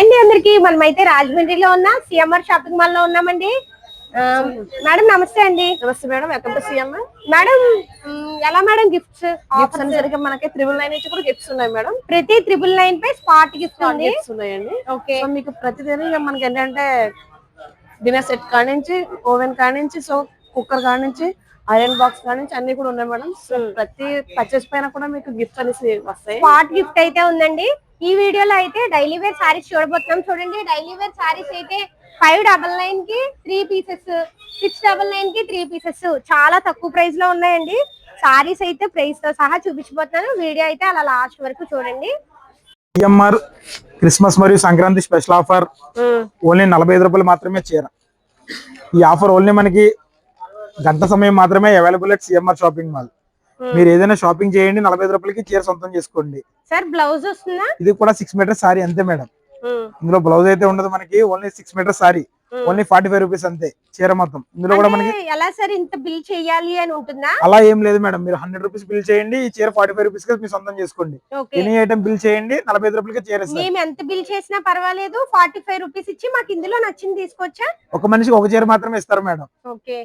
అండి అందరికి మనమైతే రాజమండ్రిలో ఉన్న సిఎంఆర్ షాపింగ్ మాల్ లో ఉన్నామండి. మేడం నమస్తే అండి. నమస్తే madam, welcome to CMR. Madam ఎలా మేడం గిఫ్ట్స్ అనేసరికి మనకి 999 నుంచి కూడా గిఫ్ట్స్ ఉన్నాయి మేడం. ప్రతి 999 పై స్పాట్ గిఫ్ట్ ఉంది. గిఫ్ట్స్ ఉన్నాయండి. ఓకే, సో మీకు ప్రతిదీ మనకి ఏంటంటే డిన్నర్ సెట్ కాడ నుంచి, ఓవెన్ కాడ నుంచి, సో కుక్కర్ కాడ నుంచి, ఐరన్ బాక్స్ కాడ నుంచి అన్ని కూడా ఉన్నాయి మేడం. సో ప్రతి పర్చేస్ పైన కూడా మీకు గిఫ్ట్స్ అనేసి వస్తాయి. స్పాట్ గిఫ్ట్ అయితే ఉందండి. ఈ వీడియోలో అయితే డైలీ వేర్ సారీస్ చూడబోతున్నాం. చూడండి, డైలీ వేర్ సారీస్ అయితే 599 కి 3 పీసెస్, 699 కి 3 పీసెస్ చాలా తక్కువ ప్రైస్ లో ఉన్నాయండి. సారీస్ అయితే ప్రైస్ తో సహా చూపించబోతున్నాను. వీడియో అయితే అలా లాస్ట్ వరకు చూడండి. సిఎంఆర్ క్రిస్మస్ మరియు సంక్రాంతి స్పెషల్ ఆఫర్ ఓన్లీ 45 రూపాయలు మాత్రమే చీర. ఈ ఆఫర్ ఓన్లీ మనకి గంట సమయం మాత్రమే available at CMR shopping mall. మీరు ఏదైనా షాపింగ్ చేయండి, 45 రూపాయలకి చీర సొంతం చేసుకోండి. సార్ బ్లౌజ్ వస్తుందా? ఇది కూడా 6 మీటర్ సారీ అంతే మేడం. ఇందులో బ్లౌజ్ అయితే ఉండదు మనకి, only 6 meter sari, only 45 rupees అంతే చీర మొత్తం. ఇందులో కూడా మనకి ఎలా సార్ ఇంత బిల్ చేయాలి అని ఉంటుందా? అలా ఏం లేదు మేడం. మీరు 100 రూపీస్ బిల్ చేయండి, ఈ చీర 45 రూపీస్ కి మీరు సొంతం చేసుకోండి. ఎనీ ఐటమ్ బిల్ చేయండి, 45 రూపాయలకి చీర. మేము ఎంత బిల్ చేసినా పర్వాలేదు, 45 రూపీస్ ఇచ్చి మాకు ఇందులో నచ్చింది తీసుకోవచ్చా? ఒక మనిషికి ఒక చీర మాత్రమే ఇస్తారు మేడం. ఓకే,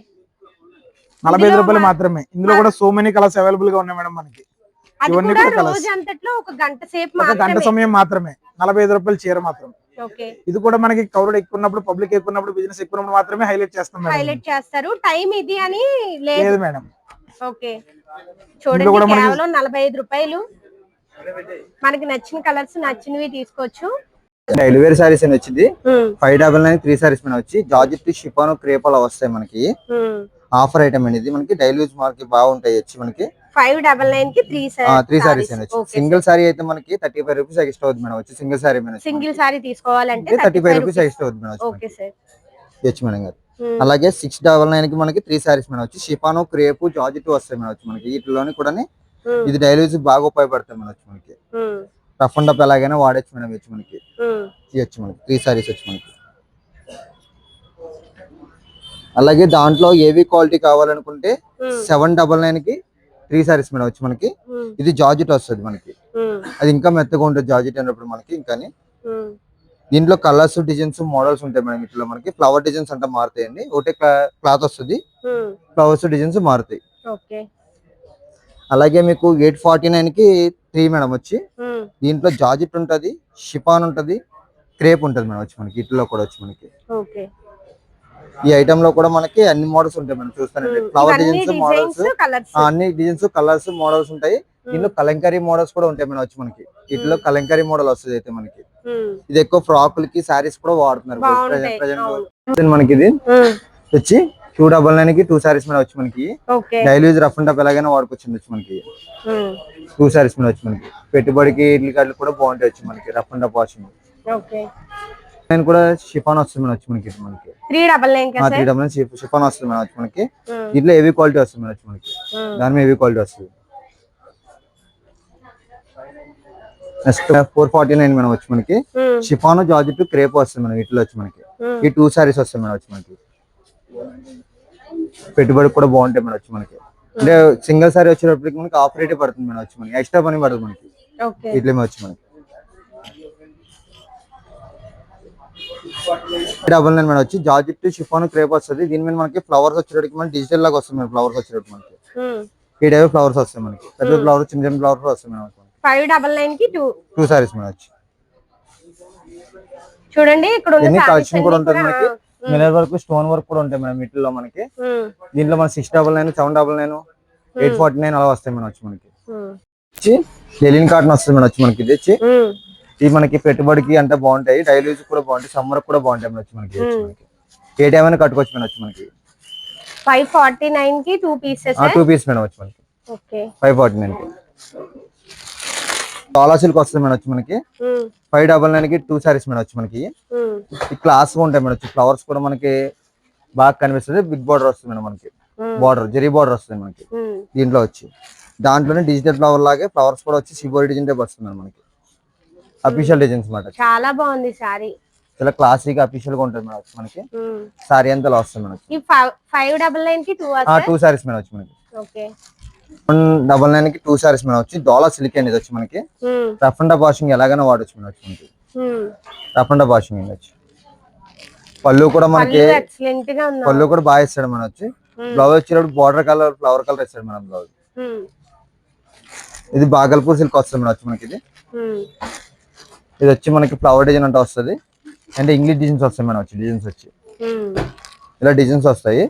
45 రూపాయలు మాత్రమే. ఇందులో కూడా సో మెనీ కలర్స్ అవైలబుల్ గా ఉన్నాయి మేడం మనకి. ఇవన్నీ కూడా కలర్స్. ఒక గంట సేపు మాత్రమే, ఒక గంట సమయం మాత్రమే, 45 రూపాయలు చీర మాత్రం. ఇది కూడా మనకి కౌరుడు ఎక్కున్నప్పుడు, పబ్లిక్ ఎక్కున్నప్పుడు, బిజినెస్ ఎక్కున్నప్పుడు మాత్రమే హైలైట్ చేస్తాం మేడం. హైలైట్ చేస్తారు. టైం ఇది అని లేదు మేడం. ఓకే, చూడండి కేవలం 45 రూపాయలు. మనకి నచ్చిన కలర్స్ నచ్చినవి తీసుకోవచ్చు. డైలీ వేర్ సారీస్ అని వచ్చింది 599 3 సారీస్ మీద వచ్చి జార్జెట్, షిఫాన్, క్రేప్ అలా వస్తాయి మనకి. ఆఫర్ ఐటమ్ అనేది మనకి డైలీ యూజ్ మనకి బాగుంటాయి. వచ్చి మనకి 599 కి 3 సారీస్ అని వచ్చి సింగిల్ సారీ అయితే మనకి 35 రూపీస్ ఎక్స్ట్రా అవుతుంది మేడం. వచ్చి సింగిల్ సారీ మీద సింగిల్ సారీ తీసుకోవాలంటే 35 రూపీస్ ఎక్స్ట్రా అవుతుంది మేడం. ఓకే సార్, వచ్చి మేడం గారు. అలాగే 699 కి మనకి 3 సారీస్ మీద వచ్చి షిఫాన్, క్రేప్, జార్జెట్ వస్తాయి మేడం. వచ్చి మనకి వీటిలోని కూడా ఇది డైలీ యూజ్ బాగా ఉపయోగపడుతుంది మేడం. వచ్చి మనకి రఫ్ అండ్ టఫ్ ఎలాగైనా వాడచ్చు మేడం. వచ్చి మనకి ఇది వచ్చి మనకి 3 సారీస్ వచ్చి మనకి. అలాగే దాంట్లో ఏవి క్వాలిటీ కావాలనుకుంటే 799 కి 3 సారీస్ మేడం. వచ్చి మనకి ఇది జార్జెట్ వస్తుంది మనకి. అది ఇంకా మెత్తగా ఉంటుంది జార్జెట్ అన్నప్పుడు మనకి. ఇంకా దీంట్లో కలర్స్, డిజైన్స్, మోడల్స్ ఉంటాయి మేడం. ఇట్లా మనకి ఫ్లవర్ డిజైన్స్ అంటే మారుతాయండి. ఒకటే క్లాత్ వస్తుంది, ఫ్లవర్స్ డిజైన్స్ మారుతాయి. అలాగే మీకు 849 కి 3 మేడం. వచ్చి దీంట్లో జార్జెట్ ఉంటది, షిఫాన్ ఉంటది, క్రేప్ ఉంటది మేడం. వచ్చి మనకి ఇట్లో కూడా వచ్చి మనకి ఈ ఐటమ్ లో కూడా మనకి అన్ని మోడల్స్ ఉంటాయి మనం చూస్తానండి. ఫ్లవర్ డిజైన్స్, మోడల్స్, అన్ని డిజైన్స్, కలర్స్, మోడల్స్ ఉంటాయి. దీనిలో కలంకారీ మోడల్స్ కూడా ఉంటాయి మేడం. వచ్చి మనకి వీటిలో కలంకారీ మోడల్ వస్తుంది అయితే మనకి. ఇది ఎక్కువ ఫ్రాకులకి, సారీస్ కూడా వాడుతున్నారు ప్రజెంట్. మనకి ఇది వచ్చి 299 కి 2 సారీస్ మీద వచ్చి మనకి daily use rough and tough ఎలాగైనా వాడుకొచ్చింది. వచ్చి మనకి 2 సారీస్ మీద వచ్చి మనకి పెట్టుబడికి, ఇడ్లీ కార్డులు కూడా బాగుంటాయి. వచ్చి మనకి రఫ్ అండ్ టఫ్ వాషింగ్. నేను కూడా షిఫాన్ వస్తుంది మేడం. వచ్చి మనకి 399 షిఫాన్ వస్తుంది మేడం. వచ్చి మనకి దీంట్లో హెవీ క్వాలిటీ వస్తుంది మేడం. వచ్చి మనకి దాని మీద హెవీ క్వాలిటీ వస్తుంది. Next 449 madam. వచ్చి మనకి షిఫాన్, జార్జెట్, క్రేప్ వస్తుంది మేడం. వీటిలో వచ్చి మనకి ఈ 2 సారీస్ వస్తాయి మేడం. వచ్చి మనకి పెట్టుబడి కూడా బాగుంటాయి మేడం. వచ్చి మనకి అంటే సింగిల్ సారీ వచ్చేటప్పటికి మనకి ఆఫ్ రేట్ పడుతుంది మేడం. వచ్చి మనకి ఎక్స్ట్రా పని పడుతుంది మనకి. ఇట్లా వచ్చి మనకి 899 మేడం. వచ్చి జార్జెట్, షిఫాన్, క్రేప్ వస్తుంది. దీని మీద మనకి ఫ్లవర్స్ వచ్చేటప్పటికి మనకి డిజిటల్ లాగా వస్తుంది మేడం. ఫ్లవర్స్ వచ్చేటప్పుడు మనకి ఈ టైప్ ఫ్లవర్స్ వస్తాయి మనకి. పెద్ద ఫ్లవర్స్, చిన్న చిన్న ఫ్లవర్స్ వస్తాయి మేడం. 599 కి 2 సారీస్ మేడం. వచ్చి చూడండి ఇక్కడ కలెక్షన్ కూడా ఉంటుంది మనకి. మిర్రర్ వర్క్, స్టోన్ వర్క్ కూడా ఉంటాయి మేడం వీటిలో మనకి. దీంట్లో మన 699, 799, 849 అలా వస్తాయి మేడం. వచ్చి మనకి లెలిన్ కాటన్ వస్తుంది మేడం. వచ్చి మనకి ఇది మనకి పెట్టుబడికి అంటే బాగుంటాయి, డైలీ యూజ్ కూడా బాగుంటాయి, సమ్మర్ కూడా బాగుంటాయి మేడం. వచ్చి మనకి ఏ టైం అయినా కట్టుకోవచ్చు మేడం. వచ్చి మనకి 549 కి 2 పీసెస్ 2 పీస్ మేడం. వచ్చి మనకి 549 కి డాలా సిల్క్ వస్తుంది మేడం. వచ్చి మనకి 599 కి 2 సారీస్ మేడం. వచ్చి మనకి ఈ క్లాస్ ఉంటాయి మేడం. వచ్చి ఫ్లవర్స్ కూడా మనకి బాగా కనిపిస్తుంది. బిగ్ బార్డర్ వస్తుంది మేడం. మనకి బార్డర్ జరీ బార్డర్ వస్తుంది మనకి దీంట్లో. వచ్చి దాంట్లోనే డిజిటల్ ఫ్లవర్ లాగే ఫ్లవర్స్ కూడా వచ్చి సిబోరి డిజైన్ టైప్ వస్తుంది మేడం. మనకి అఫీషియల్ డిజైన్స్ మాట. చాలా బాగుంది సారీ. చాలా క్లాసిక్ అఫీషియల్ గా ఉంటుంది మేడం. మనకి సారీ అంతా వస్తుంది మేడం. ఈ 599 కి 2 సారీస్ మేడం. వచ్చి మనకి ఓకే 199 కి 2 సారీస్ మేడం. వచ్చి డాలా సిల్క్ అనేది వచ్చి మనకి రఫ్ అండ్ టఫ్ వాషింగ్ ఎలాగైనా వాడచ్చు మేడం. వచ్చి మనకి రఫ్ అండ్ టఫ్ వాషింగ్ వచ్చి. పళ్ళు కూడా మనకి ఎక్సలెంట్ గా ఉంది. పళ్ళు కూడా బాగా ఇస్తాడు మనం వచ్చి. బ్లౌజ్ వచ్చేటప్పుడు బార్డర్ కలర్ ఫ్లవర్ కలర్ ఇస్తాడు మనం బ్లౌజ్. ఇది బాగల్పూర్ సిల్క్ వస్తుంది మేడం వచ్చి మనకి. ఇది వచ్చి మనకి ఫ్లవర్ డిజైన్ అంటే వస్తుంది, అంటే ఇంగ్లీష్ డిజైన్స్ వస్తాయి మేడం వచ్చి. డిజైన్స్ వచ్చి ఇలా డిజైన్స్ వస్తాయి.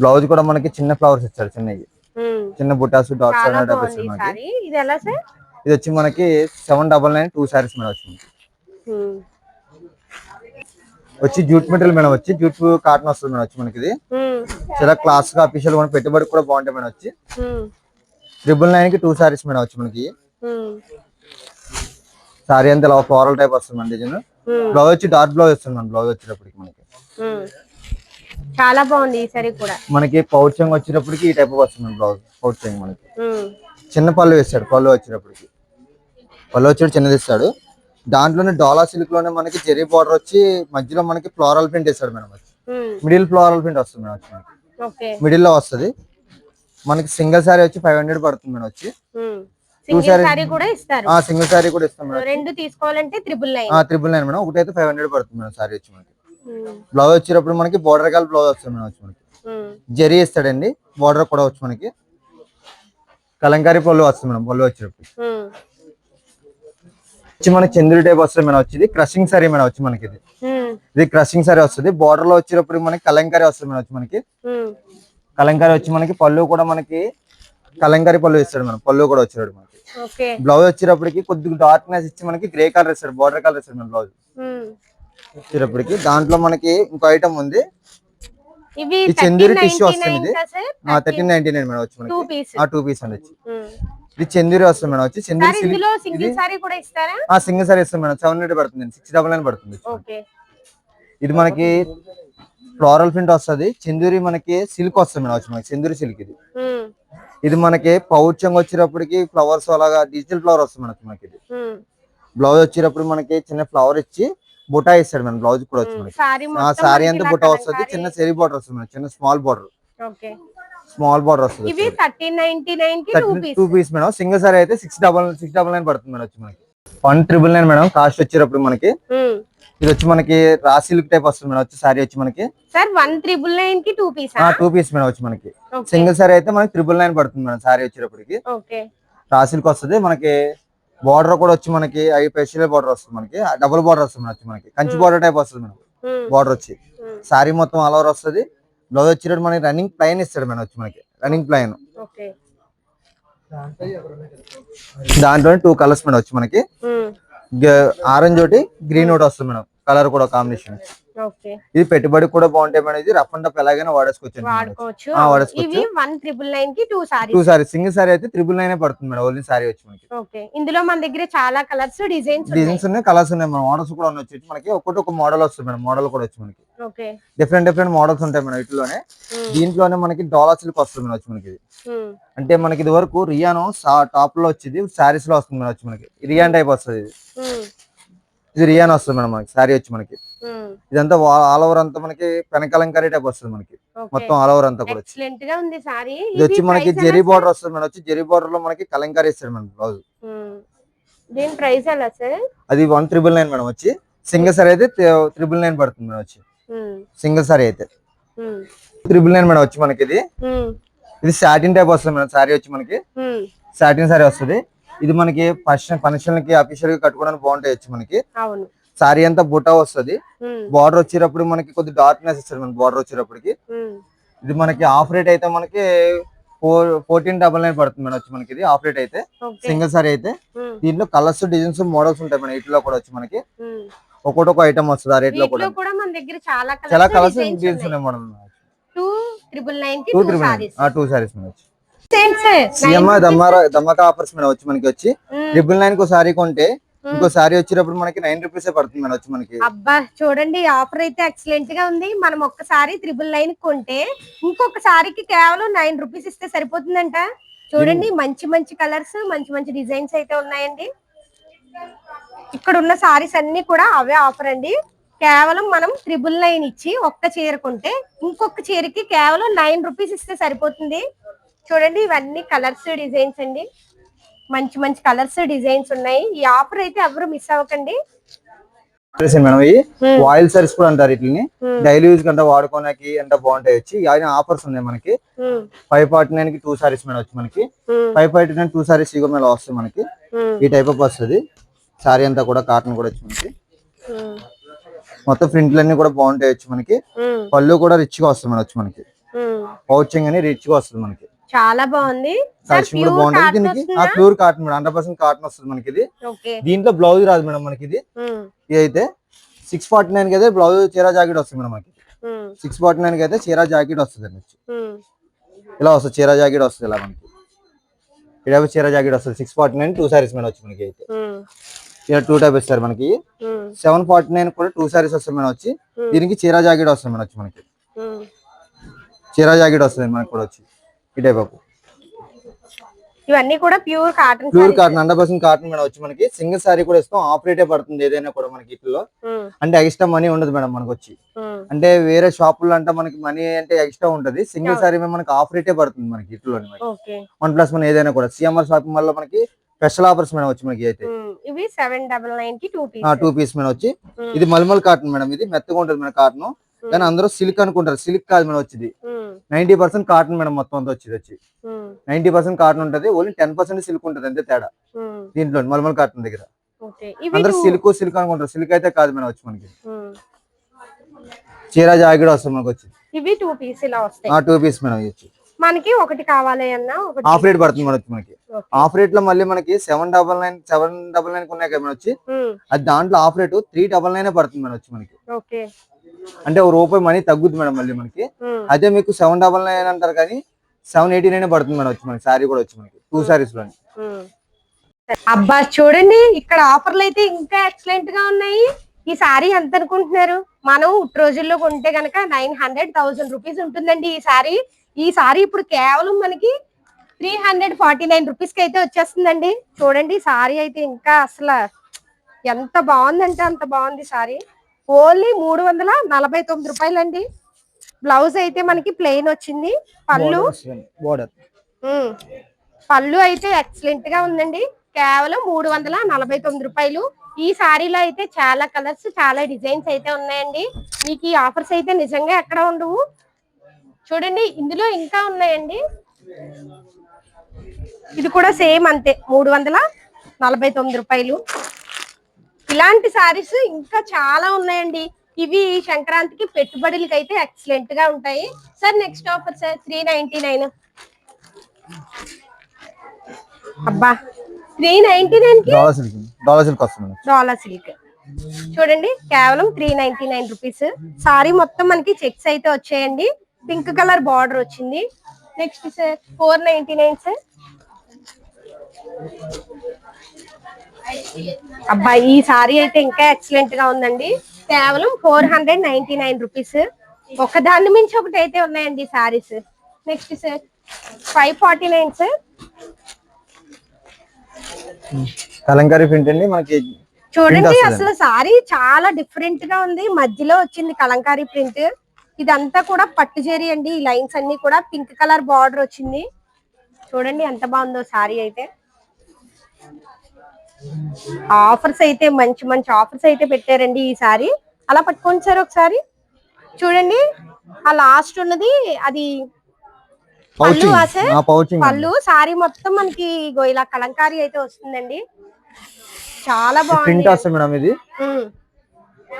బ్లౌజ్ కూడా మనకి చిన్న ఫ్లవర్స్ ఇచ్చారు, చిన్నవి చిన్న బుటాస్ డాట్స్ ఇది వచ్చి మనకి 799 2 సారీస్ మేడం వచ్చి. వచ్చి జూట్ మెటీరియల్ మేడం వచ్చి, జూట్ కాటన్ వస్తుంది మేడం వచ్చి మనకి. ఇది చాలా క్లాస్ గా అఫీషియల్ కూడా పెట్టుబడి కూడా బాగుంటాయి మేడం వచ్చి. 999 కి 2 సారీస్ మేడం వచ్చి మనకి. సారీ అంతా ఇలా ఫ్లోరల్ టైప్ వస్తుంది మన డిజైన్. బ్లౌజ్ వచ్చి డార్క్ బ్లౌజ్ వస్తుంది మన బ్లౌజ్ వచ్చేటప్పటికి మనకి. చాలా బాగుంది ఈ సారీ కూడా. మనకి పౌచంగ్ వచ్చేటప్పటికి ఈ టైప్ వస్తుంది బ్లౌజ్. పౌచంగ్ మనకి చిన్న పళ్ళు వేస్తాడు. పళ్ళు వచ్చేటప్పటికి పళ్ళు వచ్చేది చిన్నది ఇస్తాడు. దాంట్లోనే డోలా సిల్క్ లోనే మనకి జెరీ బార్డర్ వచ్చి మధ్యలో మనకి ఫ్లోరల్ ప్రింట్ వేస్తాడు మేడం వచ్చి. మిడిల్ ఫ్లోరల్ ప్రింట్ వస్తుంది మేడం వచ్చి. మిడిల్ లో వస్తుంది మనకి. సింగిల్ సారీ వచ్చి 500 పడుతుంది మేడం వచ్చి. సింగిల్ సారీ కూడా ఇస్తారు. సింగిల్ సారీ కూడా ఇస్తాం మేడం. రెండు తీసుకోవాలంటే 999. 999 మేడం. ఒకటైతే 500 పడుతుంది మేడం సారీ వచ్చి మనకి. బ్లౌజ్ వచ్చేటప్పుడు మనకి బోర్డర్ కాల్ బ్లౌజ్ వస్తుంది మేడం వచ్చి మనకి. జరీ ఇస్తాడండి. బోర్డర్ కూడా వచ్చి మనకి కలంకారీ పళ్ళు వస్తుంది మేడం. పళ్ళు వచ్చేటప్పుడు మనకి చంద్రుడి టైప్ వస్తుంది మేడం వచ్చి. ఇది క్రషింగ్ సారీ మేడం వచ్చి మనకి. ఇది క్రషింగ్ సారీ వస్తుంది. బోర్డర్ లో వచ్చేటప్పుడు మనకి కలంకారీ వస్తుంది మేడం వచ్చి మనకి. కలంకారీ వచ్చి మనకి పళ్ళు కూడా మనకి కలంకారీ పళ్ళు ఇస్తాడు మేడం. పళ్ళు కూడా వచ్చాడు మనకి. బ్లౌజ్ వచ్చేటప్పటికి కొద్దిగా డార్క్నెస్ ఇచ్చి మనకి గ్రే కలర్ ఇస్తాడు, బోర్డర్ కలర్ ఇస్తాడు మేడం బ్లౌజ్ వచ్చేటప్పటికి. దాంట్లో మనకి ఇంకో ఐటమ్ ఉంది. ఈ చందూరి టిష్యూ వస్తుంది. ఇది 1399 మేడం వచ్చి మనకి. 2 పీస్ అండి వచ్చి. ఇది చందూరి వస్తుంది మేడం వచ్చి. చందూరి సింగిల్ సారీ కూడా ఇస్తారా? సింగిల్ సారీ ఇస్తాం మేడం. 700 పడుతుంది. 699 పడుతుంది. ఇది మనకి ఫ్లోరల్ ప్రింట్ వస్తుంది. చందూరి మనకి సిల్క్ వస్తుంది మేడం వచ్చి మనకి. చందూరి సిల్క్ ఇది. ఇది మనకి పౌచంగ్ వచ్చేటప్పటికి ఫ్లవర్స్ అలాగా డిజిటల్ ఫ్లవర్ వస్తుంది మనకి. ఇది బ్లౌజ్ వచ్చేటప్పుడు మనకి చిన్న ఫ్లవర్ ఇచ్చి బుటా ఇస్తాడు మేడం. బ్లౌజ్ కూడా వచ్చి మనకి. సారీ అంతా బుటా వస్తుంది. చిన్న సెరీ బార్డర్ వస్తుంది మేడం. చిన్న స్మాల్ బార్డర్ వస్తుంది. 2 పీస్ మేడం. సింగిల్ సారీ అయితే 699 పడుతుంది మేడం వచ్చి మనకి. 1999 మేడం కాస్ట్ వచ్చేటప్పుడు మనకి. ఇది వచ్చి మనకి రా సిల్క్ టైప్ వస్తుంది మేడం వచ్చి. సారీ వచ్చి మనకి 1999 కి 2 పీస్. 2 పీస్ మేడం వచ్చి మనకి. సింగిల్ సారీ అయితే మనకి 999 పడుతుంది మేడం. సారీ వచ్చేటప్పటికి రా సిల్క్ వస్తుంది మనకి. బార్డర్ కూడా వచ్చి మనకి స్పెషల్ బార్డర్ వస్తుంది మనకి. డబుల్ బార్డర్ వస్తుంది వచ్చి మనకి. కంచి బార్డర్ టైప్ వస్తుంది మేడం. బార్డర్ వచ్చి సారీ మొత్తం ఆల్ ఓవర్ వస్తుంది. బ్లౌజ్ వచ్చేటప్పుడు మనకి రన్నింగ్ ప్లైన్ ఇస్తాడు మేడం వచ్చి మనకి. రన్నింగ్ ప్లైన్ దాంట్లో 2 కలర్స్ మేడం వచ్చి మనకి. ఆరెంజ్ ఒకటి గ్రీన్ ఒకటి వస్తుంది మేడం. కలర్ కూడా కాంబినేషన్. ఇది పెట్టుబడి కూడా బాగుంటాయి మేడం. ఇది రఫ్ అండ్ టఫ్ ఎలాగైనా వాడేసుకోవచ్చు. 1999 కి 2 సారీ. సింగిల్ సారీ అయితే 999 పడుతుంది మేడం. ఓన్లీ సారీ వచ్చి మనకి. ఇందులో మన దగ్గర చాలా కలర్స్ డిజైన్స్ ఉన్నాయి. కలర్స్ ఉన్నాయి మేడం. మోడల్స్ కూడా వచ్చి మనకి ఒక మోడల్ వస్తుంది మేడం. మోడల్ కూడా వచ్చి మనకి డిఫరెంట్ మోడల్స్ ఉంటాయి మేడం వీటిలోనే. దీంట్లోనే మనకి డోలా సిల్క్ వస్తుంది మేడం వచ్చి మనకి. అంటే మనకి ఇది వరకు రియాను టాప్ లో వచ్చింది. సారీస్ లో వస్తుంది మేడం వచ్చి మనకి. రియాన్ టైప్ వస్తుంది. ఇది రియాన్ వస్తుంది మేడం మనకి. సారీ వచ్చి మనకి. ఇదంతా ఆల్ ఓవర్ అంతా మనకి పెనకలంకారీ టైప్ వస్తుంది మనకి. మొత్తం ఆల్ ఓవర్ అంతా కూడా ఇది వచ్చి మనకి జెరీ బార్డర్ వస్తుంది మేడం వచ్చి. జెరీ బార్డర్ లో మనకి కలంకారీ ఇస్తాడు మేడం బ్లౌజ్. అది 1999 మేడం వచ్చి. సింగిల్ సారీ అయితే 999 పడుతుంది మేడం వచ్చి. సింగిల్ సారీ అయితే 999 మేడం వచ్చి మనకి. ఇది సాటిన్ టైప్ వస్తుంది మేడం. సారీ వచ్చి మనకి సాటిన్ సారీ వస్తుంది. ఇది మనకి ఫంక్షన్ కి అఫీషియల్ గా కట్టుకోవడానికి బాగుంటాయి వచ్చి మనకి. సారీ అంతా బుటా వస్తుంది. బార్డర్ వచ్చేటప్పుడు మనకి కొద్ది డార్క్నెస్ ఇస్తారు మనకి. బార్డర్ వచ్చేటప్పటికి ఇది మనకి ఆఫ్ రేట్ అయితే మనకి 1499 పడుతుంది మేడం వచ్చి మనకి. ఇది ఆఫ్ రేట్ అయితే సింగిల్ సారీ అయితే. దీంట్లో కలర్స్ డిజైన్స్ మోడల్స్ ఉంటాయి మేడం. వీటిలో కూడా వచ్చి మనకి ఒక్కొక్క ఐటమ్ వస్తుంది. ఆ రేట్ లో కూడా చాలా కలర్స్ డిజైన్స్ ఉన్నాయి మేడం. 2 సారీస్ మేడం వచ్చి. దమ్మకా ఆఫర్స్ మేడం వచ్చి మనకి. వచ్చి 999 కు సారీ కొంటే ఇంకో సారీ వచ్చేటప్పుడు మనకి 9 రూపీస్ పడుతుంది మేడం వచ్చి మనకి. అబ్బా చూడండి ఆఫర్ అయితే ఎక్సలెంట్ గా ఉంది. మనం ఒక్కసారి 999 కొంటే ఇంకొక సారీకి కేవలం 9 రూపీస్ ఇస్తే సరిపోతుందంట. చూడండి మంచి కలర్స్ మంచి డిజైన్స్ అయితే ఉన్నాయండి. ఇక్కడ ఉన్న సారీస్ అన్ని కూడా అవే ఆఫర్ అండి. కేవలం మనం 999 ఇచ్చి ఒక్క చీర కొంటే ఇంకొక చీరకి కేవలం 9 రూపీస్ ఇస్తే సరిపోతుంది. చూడండి ఇవన్నీ కలర్స్ డిజైన్స్ అండి. మంచి కలర్స్ డిజైన్స్ ఉన్నాయి. ఈ ఆఫర్ అయితే ఎవరు మిస్ అవ్వకండి. మేడం ఇవి ఆయిల్ సర్వీస్ కూడా అంటారు వీటిని. డైలీ యూజ్ కంటే వాడుకోవడానికి ఎంత బాగుంటాయి వచ్చి ఆయన ఆఫర్స్ ఉన్నాయి మనకి. 549 కి 2 సారీస్ మేడం వచ్చి మనకి 549 2 సారీస్ ఇగో మేడం వస్తాయి మనకి. ఈ టైప్ ఆఫ్ వస్తుంది సారీ అంతా కూడా కాటన్ కూడా వచ్చి మనకి. మొత్తం ప్రింట్లు అన్ని కూడా బాగుంటాయి వచ్చి మనకి. పళ్ళు కూడా రిచ్ గా వస్తుంది మేడం వచ్చి మనకి. పౌచింగ్ అని రిచ్ గా వస్తుంది మనకి. చాలా బాగుంది. కూడా బాగుంటుంది దీనికి. ప్యూర్ కాటన్ మేడం 100% కాటన్ వస్తుంది మనకి ఇది. దీంట్లో బ్లౌజ్ రాదు మేడం మనకి ఇది. ఇది అయితే 649 కి అయితే బ్లౌజ్ చీరా జాకెట్ వస్తుంది మేడం మనకి. 649 కి అయితే చీరా జాకెట్ వస్తుంది అండి. ఇలా వస్తుంది చీరా జాకెట్ వస్తుంది ఇలా మనకి. ఇలా చీరా జాకెట్ వస్తుంది 649 2 సారీస్ మేడం వచ్చి మనకి. అయితే ఇలా 2 టైప్ ఇస్తారు మనకి. 749 కూడా 2 సారీస్ వస్తుంది మేడం వచ్చి. దీనికి చీరా జాకెట్ వస్తుంది మేడం వచ్చి మనకి. చీరా జాకెట్ వస్తుంది మనకి కూడా వచ్చి ఈ టైప్ ఆఫ్. ఇవన్నీ కూడా ప్యూర్ కాటన్ 100% కాటన్ మేడం వచ్చి మనకి. సింగిల్ సారీ కూడా ఇస్తాం. ఆఫ్ రేటే పడుతుంది ఏదైనా కూడా మనకి ఇట్లో. అంటే ఎక్స్ట్రా మనీ ఉండదు మేడం మనకు వచ్చి. అంటే వేరే షాపుల్లో అంటే మనకి మనీ అంటే ఎక్స్ట్రా ఉంటది. సింగిల్ సారీ మనకి ఆఫ్ రేటే పడుతుంది మనకి ఇట్లో. 1+1 ఏదైనా కూడా సిఎంఆర్ షాపింగ్ వల్ల మనకి స్పెషల్ ఆఫర్స్ మేడం వచ్చి మనకి. అయితే ఇవి 799 కి 2 పీస్ మేడం వచ్చి. ఇది మల్మల్ కాటన్ మేడం. ఇది మెత్తగా ఉంటుంది మేడం కాటన్. కానీ అందరూ సిల్క్ అనుకుంటారు. సిల్క్ కాదు మేడం వచ్చి. 90% కాటన్ మేడం మొత్తం అంతా వచ్చి 90% కాటన్ ఉంటది. ఓన్లీ 10% సిల్క్ ఉంటది అంతే తేడా దీంట్లో మల్మల్ కాటన్ దగ్గర. అందరూ సిల్క్ అనుకుంటారు. సిల్క్ అయితే కాదు మేడం వచ్చి మనకి. చీరా జాకెట్ వస్తుంది మనకి వచ్చి. ఇవి 2 పీస్ ఇలా వస్తాయి. 2 పీస్ మేడం వచ్చి మనకి ఒకటి కావాలి అన్నా ఆఫ్ రేట్ పడుతుంది మనకి. మనకి ఆఫ్ రేట్ లో మళ్ళీ మనకి 799 ఉన్నాయి కదా మనకి వచ్చి. అది దాంట్లో ఆఫ్ రేట్ 399 పడుతుంది మనకి వచ్చి మనకి. అంటే ₹1 మనీ తగ్గుద్ది మేడం మళ్ళీ మనకి. అదే మీకు 799 అంటారు కానీ 789 పడుతుంది మేడం వచ్చి మనకి. సారీ కూడా వచ్చి మనకి 2 సారీస్ లోని. అబ్బా చూడండి ఇక్కడ ఆఫర్లు అయితే ఇంకా ఎక్సలెంట్ గా ఉన్నాయి. ఈ సారీ ఎంత అనుకుంటున్నారు? మనం ఉట్టి రోజుల్లో కొంటే గనక 900,000 రూపీస్ ఉంటుందండి ఈ సారీ. ఈ సారీ ఇప్పుడు కేవలం మనకి 349 రూపీస్ కి అయితే వచ్చేస్తుందండి. చూడండి సారీ అయితే ఇంకా అసలు ఎంత బాగుందంటే అంత బాగుంది సారీ. ఓన్లీ 349 రూపాయలండి. బ్లౌజ్ అయితే మనకి ప్లెయిన్ వచ్చింది. పళ్ళు అయితే ఎక్సలెంట్ గా ఉందండి. కేవలం 349 రూపాయలు. ఈ సారీలో అయితే చాలా కలర్స్ చాలా డిజైన్స్ అయితే ఉన్నాయండి. మీకు ఈ ఆఫర్స్ అయితే నిజంగా ఎక్కడ ఉండవు. చూడండి ఇందులో ఇంకా ఉన్నాయండి. ఇది కూడా సేమ్ అంతే 349 రూపాయలు. ఇలాంటి సారీస్ ఇంకా చాలా ఉన్నాయండి. ఇవి సంక్రాంతికి పెట్టుబడులకి అయితే ఎక్సలెంట్ గా ఉంటాయి. Sir next offer sir 399. అబ్బా 399 కి డాలర్ సిల్క్ చూడండి కేవలం 399 రూపీస్. సారీ మొత్తం మనకి చెక్స్ అయితే వచ్చాయండి. పింక్ కలర్ బార్డర్ వచ్చింది. Next sir 499 sir. అబ్బాయి ఈ సారీ అయితే ఇంకా ఎక్సలెంట్ గా ఉందండి. కేవలం 499 రూపీస్. ఒకదాన్ని మించి ఒకటి అయితే ఉన్నాయండి saris. Next sir 549 sir. Kalamkari print అండి మనకి. చూడండి అసలు సారీ చాలా డిఫరెంట్ గా ఉంది. మధ్యలో వచ్చింది కలంకారీ ప్రింట్. ఇదంతా కూడా పట్టు జరీ అండి. ఈ లైన్స్ అన్ని కూడా పింక్ కలర్ బార్డర్ వచ్చింది. చూడండి ఎంత బాగుందో సారీ అయితే. ఆఫర్స్ అయితే మంచి మంచి ఆఫర్స్ అయితే పెట్టారండి ఈ సారీ. అలా పట్టుకోండి సార్ ఒకసారి. చూడండి ఆ లాస్ట్ ఉన్నది అది పళ్ళు. పళ్ళు సారీ మొత్తం మనకి ఇలా కలంకారీ అయితే వస్తుందండి. చాలా బాగుంది.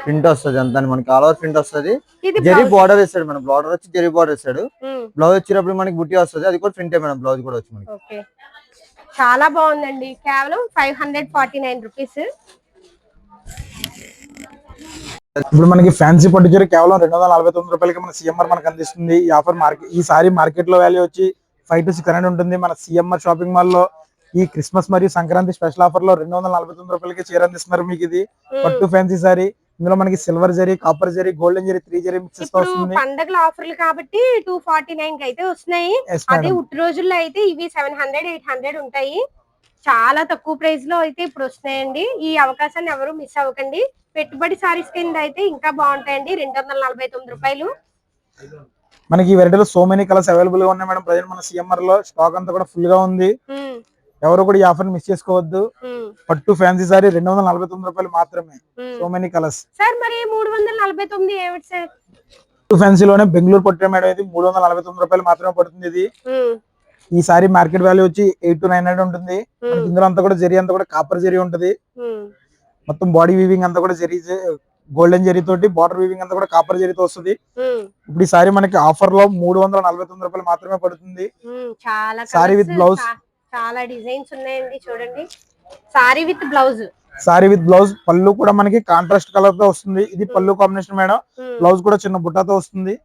ప్రింట్ వస్తుంది అంతా మనకి. ఆల్ ఓవర్ ప్రింట్ వస్తుంది. జరీ బార్డర్ వేస్తాడు మేడం. బార్డర్ వచ్చి జరీ బార్డర్ వేస్తాడు. బ్లౌజ్ వచ్చినప్పుడు మనకి బుట్టి వస్తుంది. అది కూడా ప్రింటే మేడం. బ్లౌజ్ కూడా వచ్చి మనకి చాలా బాగుందండి. కేవలం 549 రూపీస్. ఇప్పుడు మనకి ఫ్యాన్సీ పట్టు చీర కేవలం 249 రూపాయలకి మన సిఎంఆర్ మనకు అందిస్తుంది. ఈ ఆఫర్ ఈ సారీ మార్కెట్ లో వాల్యూ వచ్చి 5 to 600 ఉంటుంది. మన సిఎంఆర్ షాపింగ్ మాల్ లో ఈ క్రిస్మస్ మరియు సంక్రాంతి స్పెషల్ ఆఫర్ లో 249 రూపాయలకి చీర అందిస్తున్నారు మీకు. ఇది పట్టు ఫ్యాన్సీ సారీ. ఇందులో మనకి silver zari, copper zari, golden zari 3 zari mixes తో వస్తుంది. పండగల ఆఫర్లు కాబట్టి 249 కి అయితే వస్తున్నాయి. అదే ఉట్టి రోజుల్లో అయితే ఇవి 700 800 ఉంటాయి. చాలా తక్కువ ప్రైస్ లో అయితే ఇప్పుడు వస్తున్నాయండి. ఈ అవకాశాన్ని ఎవరు మిస్ అవ్వకండి. పెట్టుబడి సారీస్ కింద అయితే ఇంకా బాగుంటాయండి. 249 రూపాయలు. మనకి ఈ వెరైటీలో సో మెనీ కలర్స్ అవైలబుల్ గా ఉన్నాయి మేడం. ప్రజెంట్ మన సిఎంఆర్ లో స్టాక్ అంతా కూడా ఫుల్ గా ఉంది. ఎవరు కూడా ఈ ఆఫర్ మిస్ చేసుకోవద్దు. పట్టు ఫ్యాన్సీ సారీ 249 రూపాయలు మాత్రమే. So many colours. సార్ మరి 349 ఏమిటి సార్? పట్టు ఫ్యాన్సీలోనే బెంగళూరు పట్టు మేడం ఇది 349 రూపాయలు మాత్రమే పడుతుంది. ఇది ఈ సారీ మార్కెట్ వాల్యూ వచ్చి 800 to 900 ఉంటుంది. ఇందులో అంతా కూడా జరీ అంతా కూడా కాపర్ జరీ ఉంటది. మొత్తం బాడీ వీవింగ్ అంతా కూడా జరీ గోల్డెన్ జరీ తోటి బార్డర్ వీవింగ్ అంతా కూడా కాపర్ జరీతో వస్తుంది. ఇప్పుడు ఈ సారీ మనకి ఆఫర్ లో 349 రూపాయలు మాత్రమే పడుతుంది. సారీ విత్ బ్లౌజ్, చాలా డిజైన్స్ ఉన్నాయండి చూడండి. Sorry with blouse, sorry with blouse. పళ్ళు కూడా మనకి కాంట్రాస్ట్ కలర్ తో వస్తుంది. ఇది పళ్ళు కాంబినేషన్ మేడం. బ్లౌజ్ కూడా చిన్న బుట్టాతో వస్తుంది.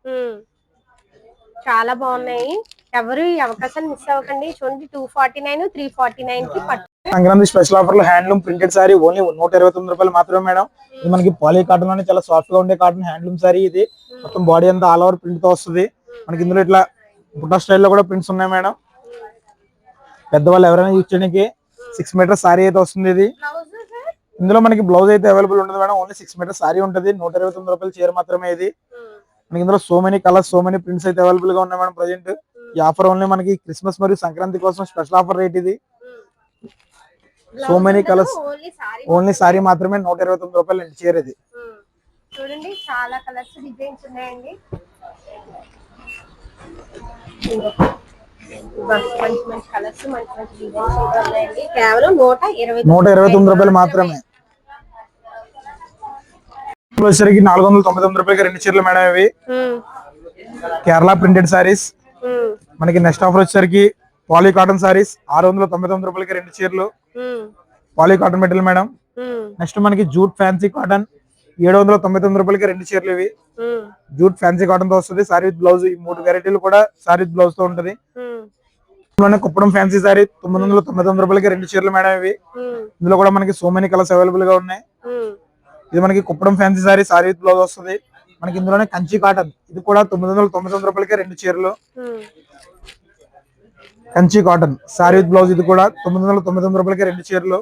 చాలా బాగున్నాయి. ఎవరు ఈ అవకాశాన్ని మిస్ అవ్వకండి. చూడండి 249, 349 కి పట్టు. సంక్రాంతి స్పెషల్ ఆఫర్ లో హ్యాండ్లూమ్ ప్రింటెడ్ సారీ ఓన్లీ 129 రూపాయలు మాత్రమే మేడం. ఇది మనకి పాలీ కాటన్ లోనే చాలా సాఫ్ట్ గా ఉండే కాటన్ హ్యాండ్లూమ్ సారీ. ఇది మొత్తం బాడీ అంతా ఆల్ ఓవర్ ప్రింట్ తో వస్తుంది. మనకి ఇందులో ఇట్లా బుట్టా స్టైల్లో కూడా ప్రింట్స్ ఉన్నాయి మేడం. పెద్దవాళ్ళు ఎవరైనా యూజ్ చేయడానికి 6 మీటర్ సారీ అయితే వస్తుంది. ఇది ఇందులో మనకి బ్లౌజ్ అయితే అవైలబుల్ ఉండదు మేడం. ఓన్లీ 6 మీటర్ సారీ ఉంటుంది. 129 రూపాయలు చీర మాత్రమే. ఇది మనకి ఇందులో so many colours, so many prints అయితే అవైలబుల్ గా ఉన్నాయి మేడం. ప్రజెంట్ ఈ ఆఫర్ ఓన్లీ మనకి క్రిస్మస్ మరియు సంక్రాంతి కోసం స్పెషల్ ఆఫర్ రేట్ ఇది. So many colours, only sorry మాత్రమే 129 రూపాయలు చీర ఇది. చూడండి చాలా కలర్స్ డిజైన్స్ ఉన్నాయండి. మంచి మంచి కలర్స్, మంచి మంచి డిజైన్స్ ఉన్నాయండి. కేవలం 129 రూపాయలు మాత్రమే. వచ్చేసరికి 499 రూపాయలకి 2 చీరలు మేడం. ఇవి కేరళ ప్రింటెడ్ సారీస్. మనకి నెక్స్ట్ ఆఫర్ వచ్చేసరికి పాలీ కాటన్ సారీస్ 699 రూపాయలకి 2 చీరలు. Poly cotton material madam. Next మనకి జూట్ ఫ్యాన్సీ కాటన్ 799 రూపాయలకి 2 చీరలు. ఇవి జూట్ ఫ్యాన్సీ కాటన్ తో వస్తుంది. Sorry with blouse. ఈ 3 వెరైటీలు కూడా సారీ విత్ బ్లౌజ్ తో ఉంటది. కుప్పడం ఫ్యాన్సీ సారీ 999 రూపాయలకి 2 చీరలు మేడం. ఇవి ఇందులో కూడా మనకి సో మెనీ కలర్స్ అవైలబుల్ గా ఉన్నాయి. ఇది మనకి Kuppadam fancy sorry, sorry with blouse వస్తుంది. మనకి ఇందులోనే కంచి కాటన్. ఇది కూడా 999 రూపాయలకి 2 చీరలు. Kanchi cotton sorry with blouse. ఇది కూడా 999 రూపాయలకి 2 చీరలు.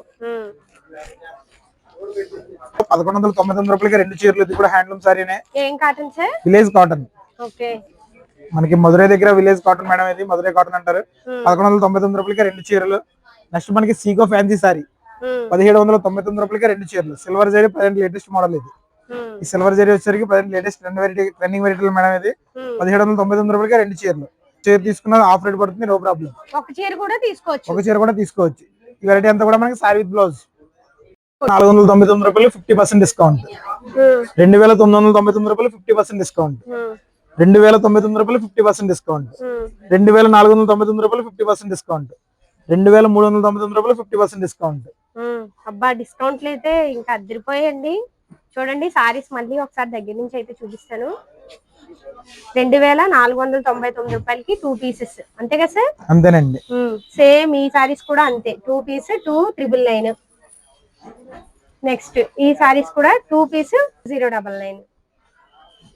1199 రూపాయలకి 2 చీరలు. ఇది కూడా హ్యాండ్లూమ్ సారీనే. ఏం cotton sir? Village cotton. Okay. మనకి మధురై దగ్గర విలేజ్ కాటన్ మేడం. ఇది మధురై కాటన్ అంటారు. 1199 రూపాయలకి 2 చీరలు. నెక్స్ట్ మనకి సీకో ఫ్యాన్సీ సారీ 1799 రూపాయలకి 2 చీరలు. Silver zari present latest model ఇది. ఈ సిల్వర్ జరీ వచ్చేసరికి present latest trending variety madam. ఇది 1799 రూపాయలకి 2 చీరలు. చీర తీసుకున్న ఆఫ్ రేట్ పడుతుంది. No problem. ఒక చీర కూడా తీసుకోవచ్చు. ఒక చీర కూడా తీసుకోవచ్చు. ఈ వెరైటీ అంతా కూడా మనకి సారీ విత్ బ్లౌజ్ 499 రూపాయలు 50% డిస్కౌంట్. 2999 రూపాయలు 50% డిస్కౌంట్. 2099 రూపాయలు 50% డిస్కౌంట్. 2499 రూపాయలు 50% డిస్కౌంట్. 2399 రూపాయలు 50% డిస్కౌంట్. అబ్బా డిస్కౌంట్లు అయితే ఇంకా అదిరిపోయండి. చూడండి సారీస్ మళ్ళీ ఒకసారి దగ్గర నుంచి అయితే చూపిస్తాను. 2499 రూపాయలకి 2 పీసెస్. అంతే కదా సార్? అంతేనండి. సేమ్ ఈ సారీస్ కూడా అంతే. 2 పీస్ 2999. నెక్స్ట్ ఈ సారీస్ కూడా 2 పీస్ 099.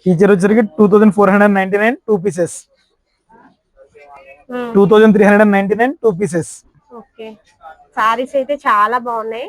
ఈ చీర వచ్చరికి 2499 2 పీసెస్. 2399 2 పీసెస్. ఓకే. సారీస్ అయితే చాలా బాగున్నాయి.